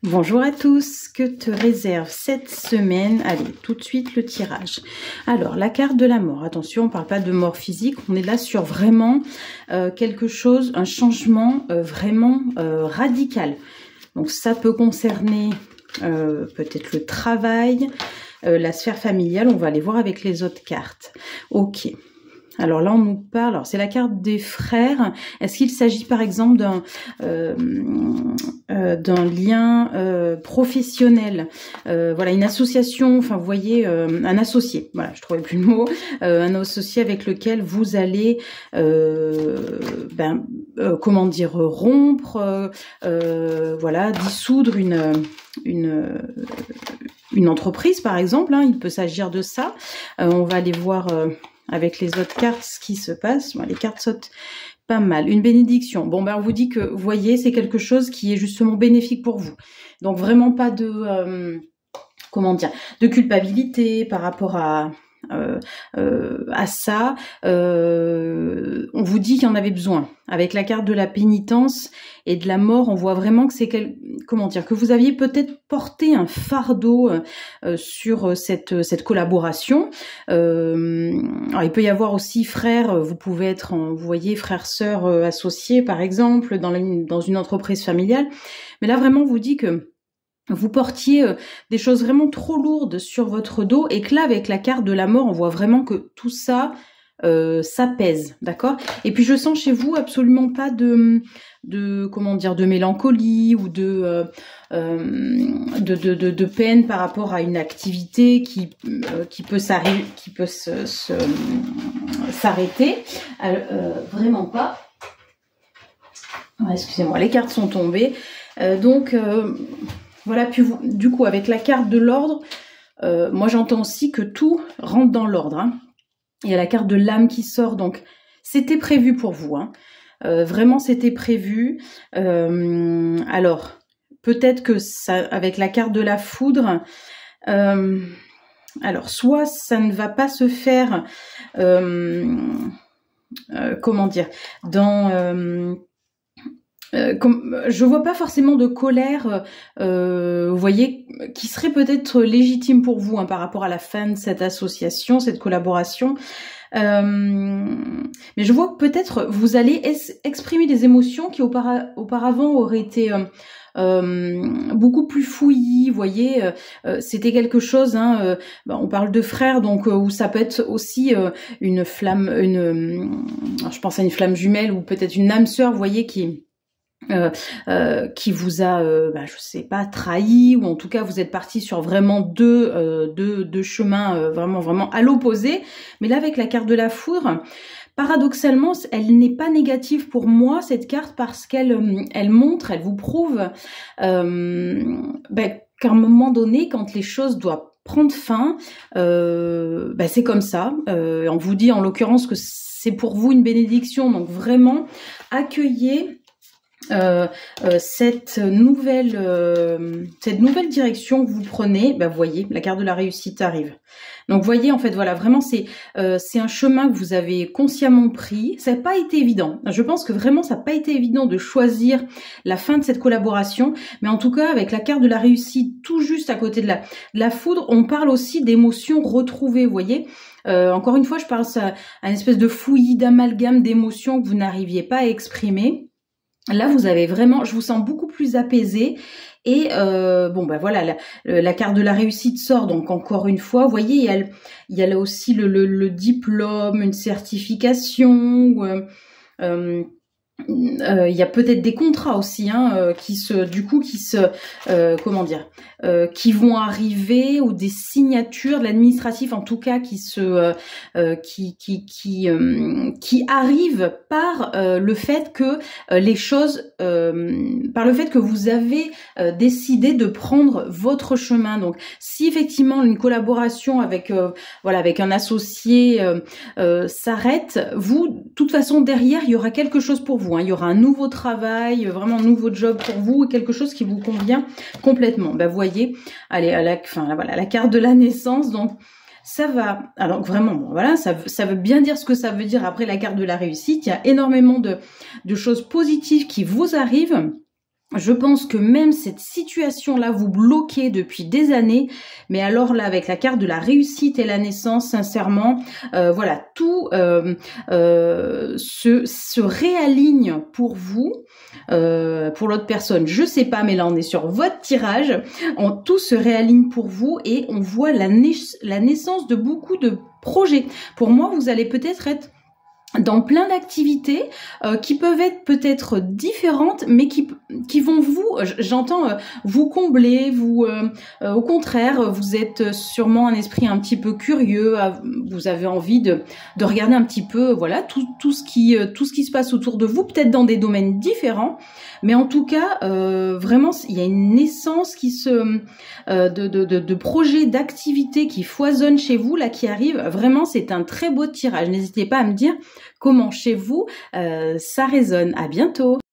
Bonjour à tous, que te réserve cette semaine? Allez, tout de suite le tirage. Alors, la carte de la mort, attention, on ne parle pas de mort physique, on est là sur vraiment quelque chose, un changement vraiment radical. Donc ça peut concerner peut-être le travail, la sphère familiale, on va aller voir avec les autres cartes. Ok. Alors là, on nous parle, alors c'est la carte des frères. Est-ce qu'il s'agit par exemple d'un lien professionnel, voilà, une association, enfin vous voyez, un associé, voilà, je trouvais plus le mot, un associé avec lequel vous allez, comment dire, rompre, voilà, dissoudre une entreprise par exemple, hein, il peut s'agir de ça. On va aller voir avec les autres cartes ce qui se passe. Bon, les cartes sautent pas mal. Une bénédiction. Bon, ben on vous dit que, vous voyez, c'est quelque chose qui est justement bénéfique pour vous. Donc vraiment pas de, comment dire, de culpabilité par rapport à ça. On vous dit qu'il y en avait besoin. Avec la carte de la pénitence et de la mort, on voit vraiment que c'est comment dire, que vous aviez peut-être porté un fardeau sur cette collaboration. Alors il peut y avoir aussi frères, vous pouvez être, vous voyez, frères, sœurs associés par exemple dans une entreprise familiale. Mais là vraiment, on vous dit que vous portiez des choses vraiment trop lourdes sur votre dos et que là, avec la carte de la mort, on voit vraiment que tout ça, ça pèse, d'accord? Et puis je sens chez vous absolument pas de comment dire, de mélancolie ou de peine par rapport à une activité qui peut s'arrêter, vraiment pas. Excusez-moi, les cartes sont tombées, donc voilà, puis du coup, avec la carte de l'ordre, moi j'entends aussi que tout rentre dans l'ordre. Hein. Il y a la carte de l'âme qui sort, donc c'était prévu pour vous. Hein. Vraiment, c'était prévu. Alors, peut-être que ça, avec la carte de la foudre, alors soit ça ne va pas se faire, comment dire, dans... je vois pas forcément de colère, vous voyez, qui serait peut-être légitime pour vous hein, par rapport à la fin de cette association, cette collaboration. Mais je vois que peut-être vous allez exprimer des émotions qui auparavant auraient été beaucoup plus fouillis, vous voyez, c'était quelque chose, hein, on parle de frères, donc où ça peut être aussi une flamme, je pense à une flamme jumelle ou peut-être une âme sœur, vous voyez, qui vous a, je sais pas, trahi, ou en tout cas vous êtes parti sur vraiment deux chemins vraiment à l'opposé. Mais là, avec la carte de la foudre, paradoxalement, elle n'est pas négative pour moi, cette carte, parce qu'elle montre, elle vous prouve qu'à un moment donné, quand les choses doivent prendre fin, c'est comme ça. On vous dit en l'occurrence que c'est pour vous une bénédiction, donc vraiment accueillez cette nouvelle direction que vous prenez. Vous voyez, la carte de la réussite arrive. Donc, voyez, en fait, voilà, vraiment, c'est un chemin que vous avez consciemment pris. Ça n'a pas été évident. Je pense que vraiment, ça n'a pas été évident de choisir la fin de cette collaboration. Mais en tout cas, avec la carte de la réussite tout juste à côté de la foudre, on parle aussi d'émotions retrouvées, vous voyez. Encore une fois, je parle à une espèce de fouillis, d'amalgame d'émotions que vous n'arriviez pas à exprimer. Là, vous avez vraiment, je vous sens beaucoup plus apaisé. Et voilà, la carte de la réussite sort. Donc encore une fois, vous voyez, il y a là aussi le diplôme, une certification. Il y a peut-être des contrats aussi, hein, qui vont arriver, ou des signatures de l'administratif, en tout cas, qui arrivent par le fait que les choses, par le fait que vous avez décidé de prendre votre chemin. Donc, si effectivement une collaboration avec un associé s'arrête, vous, de toute façon, derrière, il y aura quelque chose pour vous. Il y aura un nouveau travail, vraiment un nouveau job pour vous, quelque chose qui vous convient complètement. Vous voyez, allez, la carte de la naissance, donc ça va, alors vraiment, bon, voilà, ça veut bien dire ce que ça veut dire après la carte de la réussite. Il y a énormément de choses positives qui vous arrivent. Je pense que même cette situation-là vous bloquez depuis des années, mais alors là, avec la carte de la réussite et la naissance, sincèrement, voilà, tout se réaligne pour vous, pour l'autre personne. Je sais pas, mais là, on est sur votre tirage. Tout se réaligne pour vous et on voit la naissance de beaucoup de projets. Pour moi, vous allez peut-être être dans plein d'activités qui peuvent être peut-être différentes, mais qui vont vous combler, au contraire, vous êtes sûrement un esprit un petit peu curieux, vous avez envie de regarder un petit peu, voilà, tout ce qui se passe autour de vous, peut-être dans des domaines différents, mais en tout cas, vraiment, il y a une naissance de projets, d'activités qui foisonnent chez vous, là, qui arrivent. Vraiment, c'est un très beau tirage. N'hésitez pas à me dire comment chez vous ça résonne. À bientôt.